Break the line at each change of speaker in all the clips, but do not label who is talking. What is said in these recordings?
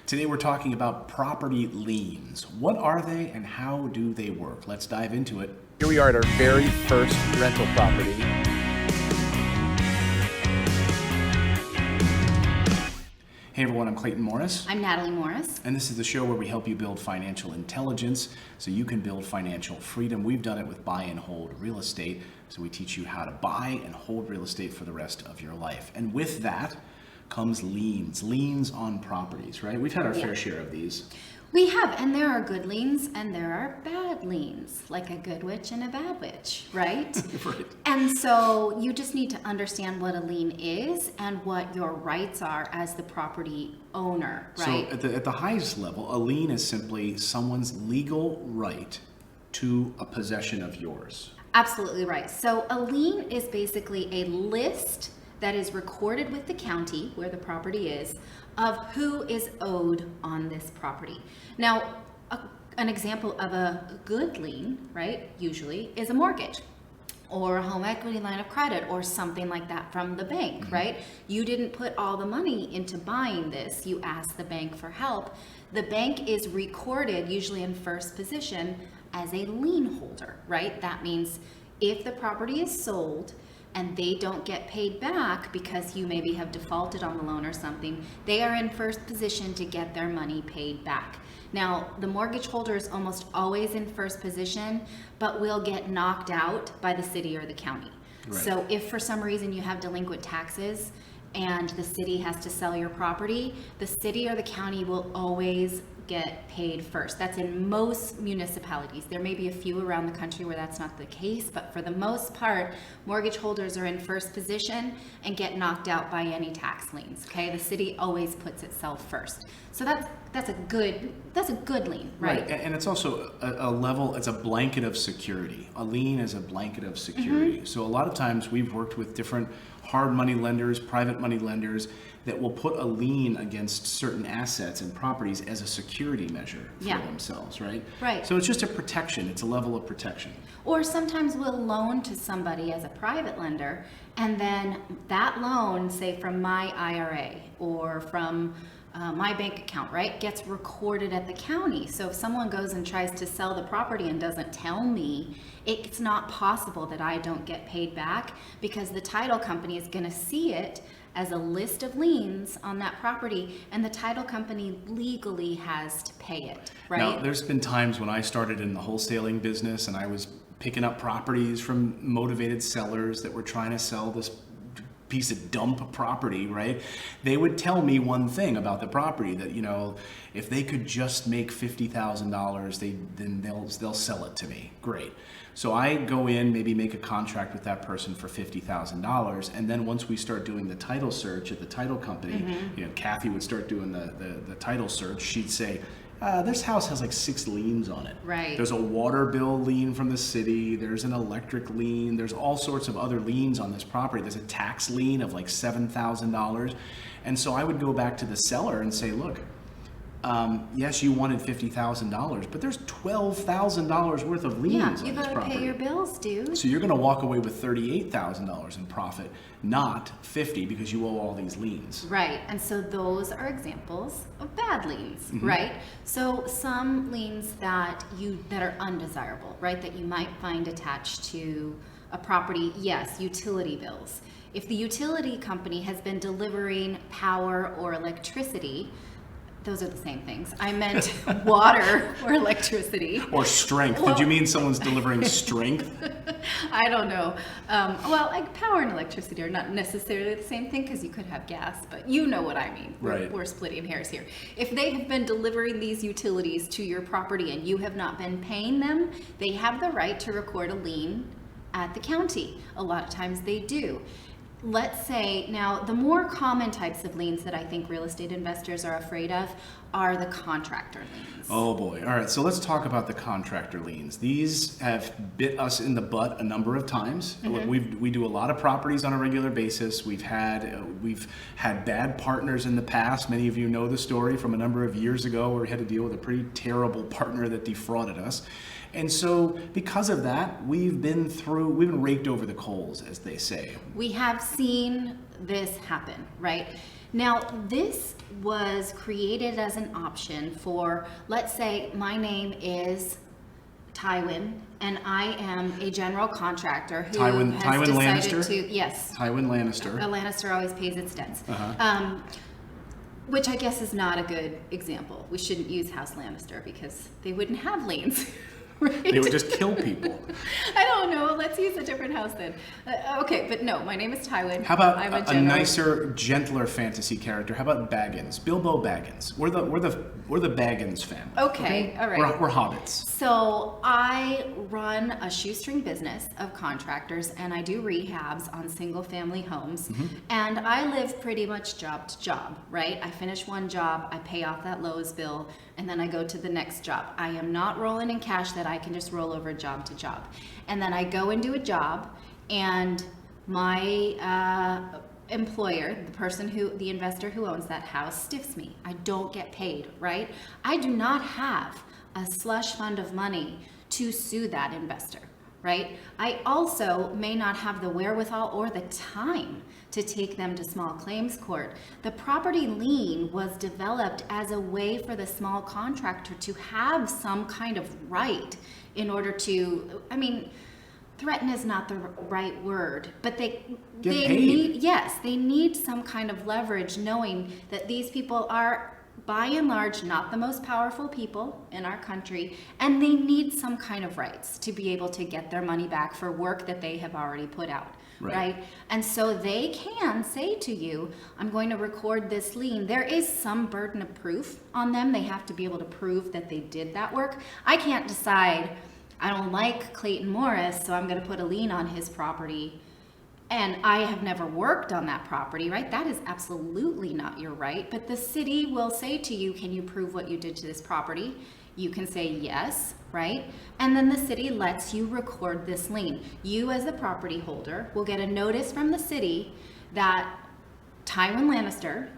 Today we're talking about property liens. What are they and how do they work? Let's dive into it.
Here we are at our very first rental property.
Hey everyone, I'm Clayton Morris.
I'm Natalie Morris.
And this is the show where we help you build financial intelligence so you can build financial freedom. We've done it with buy and hold real estate. So we teach you how to buy and hold real estate for the rest of your life. And with that comes liens on properties, right? We've had our fair share of these.
We have, and there are good liens and there are bad liens, like a good witch and a bad witch, right?
Right.
And so you just need to understand what a lien is and what your rights are as the property owner, right?
So at the highest level, a lien is simply someone's legal right to a possession of yours.
Absolutely right. So a lien is basically a list that is recorded with the county where the property is of who is owed on this property. Now, an example of a good lien, right, usually is a mortgage or a home equity line of credit or something like that from the bank, right? You didn't put all the money into buying this. You asked the bank for help. The bank is recorded usually in first position as a lien holder, right? That means if the property is sold and they don't get paid back because you maybe have defaulted on the loan or something, they are in first position to get their money paid back. Now, the mortgage holder is almost always in first position, but will get knocked out by the city or the county.
Right.
So if for some reason you have delinquent taxes and the city has to sell your property, the city or the county will always get paid first. That's in most municipalities. There may be a few around the country where that's not the case, but for the most part, mortgage holders are in first position and get knocked out by any tax liens. Okay, the city always puts itself first. So that's a good lien, right?
And it's also a level, it's a blanket of security. A lien is a blanket of security. So a lot of times we've worked with different hard money lenders, private money lenders that will put a lien against certain assets and properties as a security measure for themselves, right?
Right.
So it's just a protection. It's a level of protection.
Or sometimes we'll loan to somebody as a private lender, and then that loan, say from my IRA or from my bank account, right, gets recorded at the county. So if someone goes and tries to sell the property and doesn't tell me, it's not possible that I don't get paid back because the title company is going to see it as a list of liens on that property, and the title company legally has to pay it, right?
Now, there's been times when I started in the wholesaling business and I was picking up properties from motivated sellers that were trying to sell this piece of dump property, right? They would tell me one thing about the property, that, you know, if they could just make $50,000, then they'll sell it to me. Great. So I go in, maybe make a contract with that person for $50,000, and then once we start doing the title search at the title company, you know, Kathy would start doing the title search. She'd say, this house has like 6 liens on it.
Right.
There's a water bill lien from the city. There's an electric lien. There's all sorts of other liens on this property. There's a tax lien of like $7,000. And so I would go back to the seller and say, look, yes, you wanted $50,000, but there's $12,000 worth of liens on this property.
Yeah, you gotta pay your bills, dude.
So you're gonna walk away with $38,000 in profit, not $50, because you owe all these liens.
Right, and so those are examples of bad liens, right? So some liens that are undesirable, right, that you might find attached to a property, yes, utility bills. If the utility company has been delivering power or electricity, those are the same things. I meant water or electricity.
Or strength. Did you mean someone's delivering strength?
I don't know. Well, like power and electricity are not necessarily the same thing because you could have gas, but you know what I mean.
Right.
We're splitting hairs here. If they have been delivering these utilities to your property and you have not been paying them, they have the right to record a lien at the county. A lot of times they do. Let's say, now the more common types of liens that I think real estate investors are afraid of are the contractor liens.
Oh boy. All right, so let's talk about the contractor liens. These have bit us in the butt a number of times. We do a lot of properties on a regular basis. We've had bad partners in the past. Many of you know the story from a number of years ago where we had to deal with a pretty terrible partner that defrauded us. And so because of that, we've been raked over the coals, as they say.
We have seen this happen, right? Now, this was created as an option for, let's say my name is Tywin, and I am a general contractor who
Tywin
has decided
Lannister?
to, yes,
Tywin Lannister.
a Lannister always pays its debts.
Uh-huh.
Which I guess is not a good example. We shouldn't use House Lannister because they wouldn't have liens. Right?
They would just kill people.
I don't know. Let's use a different house then. Okay, but no, my name is Tywin.
How about
I'm
a
general.
nicer, gentler fantasy character? How about Baggins? Bilbo Baggins. We're the Baggins family.
Okay, all right.
We're hobbits.
So I run a shoestring business of contractors, and I do rehabs on single family homes. And I live pretty much job to job, right? I finish one job, I pay off that Lowe's bill, and then I go to the next job. I am not rolling in cash that I can just roll over job to job. And then I go and do a job, and my employer, the investor who owns that house, stiffs me. I don't get paid, right? I do not have a slush fund of money to sue that investor, right? I also may not have the wherewithal or the time to take them to small claims court. The property lien was developed as a way for the small contractor to have some kind of right in order to, I mean, threaten is not the right word, but they need some kind of leverage, knowing that these people are by and large not the most powerful people in our country, and they need some kind of rights to be able to get their money back for work that they have already put out. Right? And so they can say to you, I'm going to record this lien. There is some burden of proof on them. They have to be able to prove that they did that work. I can't decide, I don't like Clayton Morris, so I'm going to put a lien on his property, and I have never worked on that property, right? That is absolutely not your right. But the city will say to you, can you prove what you did to this property? You can say yes, right? And then the city lets you record this lien. You as a property holder will get a notice from the city that Tywin Lannister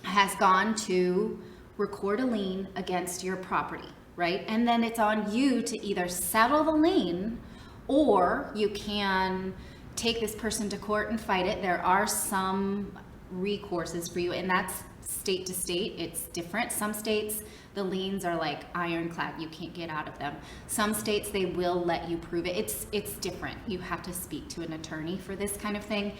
has gone to record a lien against your property, right? And then it's on you to either settle the lien, or you can take this person to court and fight it. There are some recourses for you, and that's state to state. It's different. Some states, the liens are like ironclad. You can't get out of them. Some states, they will let you prove it. It's different. You have to speak to an attorney for this kind of thing.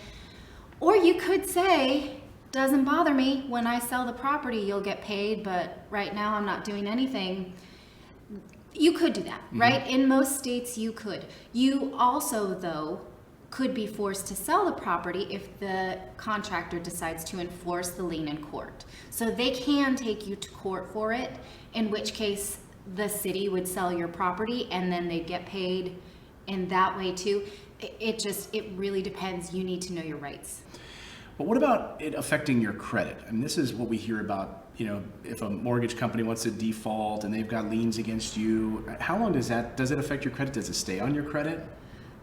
Or you could say, doesn't bother me. When I sell the property, you'll get paid, but right now I'm not doing anything. You could do that, right? In most states, you could. You also, though, could be forced to sell the property if the contractor decides to enforce the lien in court. So they can take you to court for it, in which case the city would sell your property and then they'd get paid in that way too. It really depends. You need to know your rights.
But what about it affecting your credit? I mean, this is what we hear about, if a mortgage company wants to default and they've got liens against you. How long does it affect your credit? Does it stay on your credit?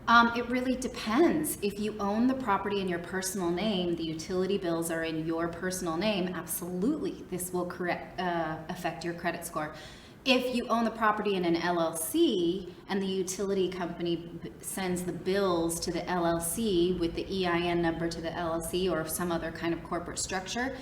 It really depends. If you own the property in your personal name, the utility bills are in your personal name, absolutely, this will affect your credit score. If you own the property in an LLC and the utility company sends the bills to the LLC with the EIN number to the LLC or some other kind of corporate structure,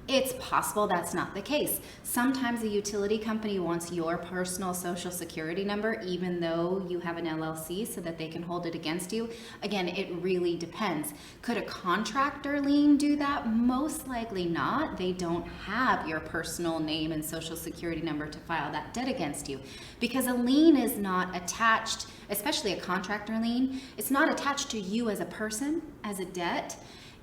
it's possible that's not the case. Sometimes a utility company wants your personal social security number, even though you have an LLC, so that they can hold it against you. Again, it really depends. Could a contractor lien do that? Most likely not. They don't have your personal name and social security number to file that debt against you, because a lien is not attached, especially a contractor lien, it's not attached to you as a person, as a debt.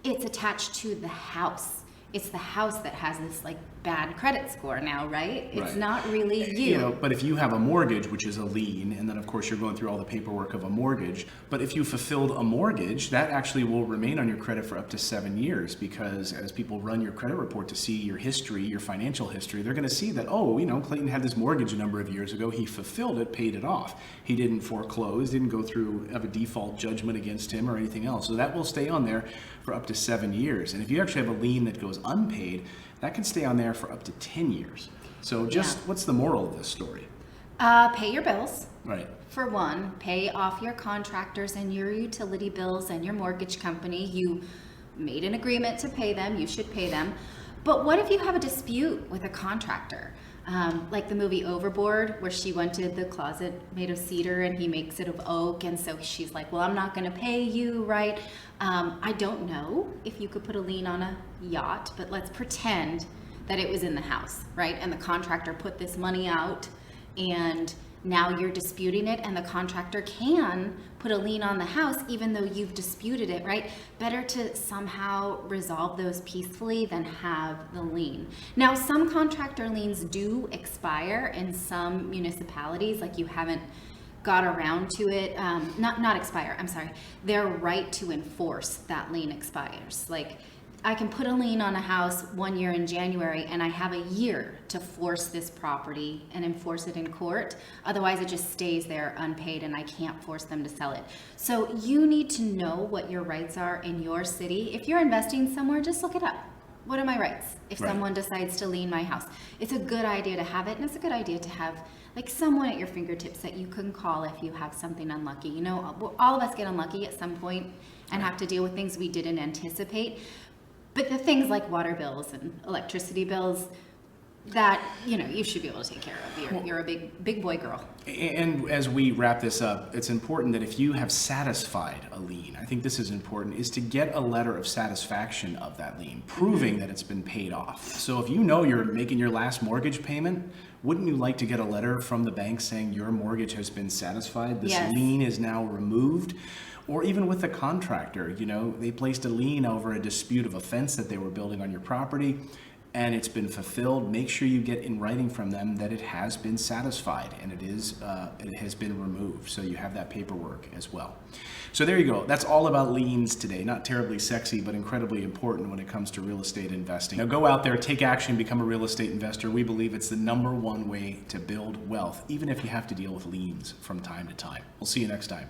It's attached to the house. It's the house that has this bad credit score now, right? It's not really you.
But if you have a mortgage, which is a lien, and then of course you're going through all the paperwork of a mortgage, but if you fulfilled a mortgage, that actually will remain on your credit for up to 7 years, because as people run your credit report to see your history, your financial history, they're going to see that, Clayton had this mortgage a number of years ago, he fulfilled it, paid it off. He didn't foreclose, didn't go through, have a default judgment against him or anything else. So that will stay on there for up to 7 years. And if you actually have a lien that goes unpaid, that can stay on there for up to 10 years. So what's the moral of this story?
Pay your bills.
Right.
For one, pay off your contractors and your utility bills and your mortgage company. You made an agreement to pay them. You should pay them. But what if you have a dispute with a contractor? Like the movie Overboard, where she wanted the closet made of cedar and he makes it of oak, and so she's like, well, I'm not going to pay you, right? I don't know if you could put a lien on a yacht, but let's pretend that it was in the house, right? And the contractor put this money out, and now you're disputing it, and the contractor can put a lien on the house even though you've disputed it, right? Better to somehow resolve those peacefully than have the lien. Now, some contractor liens do expire in some municipalities, like you haven't got around to it. Not expire, I'm sorry. Their right to enforce that lien expires. Like, I can put a lien on a house 1 year in January, and I have a year to force this property and enforce it in court. Otherwise, it just stays there unpaid, and I can't force them to sell it. So you need to know what your rights are in your city. If you're investing somewhere, just look it up. What are my rights if
Right.
someone decides to lien my house? It's a good idea to have it, and it's a good idea to have like someone at your fingertips that you can call if you have something unlucky. You know, all of us get unlucky at some point and have to deal with things we didn't anticipate. But the things like water bills and electricity bills, that, you know, you should be able to take care of. You're a big boy girl.
And as we wrap this up, it's important that if you have satisfied a lien, I think this is important, is to get a letter of satisfaction of that lien, proving that it's been paid off. So if you know you're making your last mortgage payment, wouldn't you like to get a letter from the bank saying your mortgage has been satisfied? This
Yes.
lien is now removed? Or even with the contractor, you know, they placed a lien over a dispute of a fence that they were building on your property, and it's been fulfilled. Make sure you get in writing from them that it has been satisfied and it has been removed. So you have that paperwork as well. So there you go. That's all about liens today. Not terribly sexy, but incredibly important when it comes to real estate investing. Now go out there, take action, become a real estate investor. We believe it's the #1 way to build wealth, even if you have to deal with liens from time to time. We'll see you next time.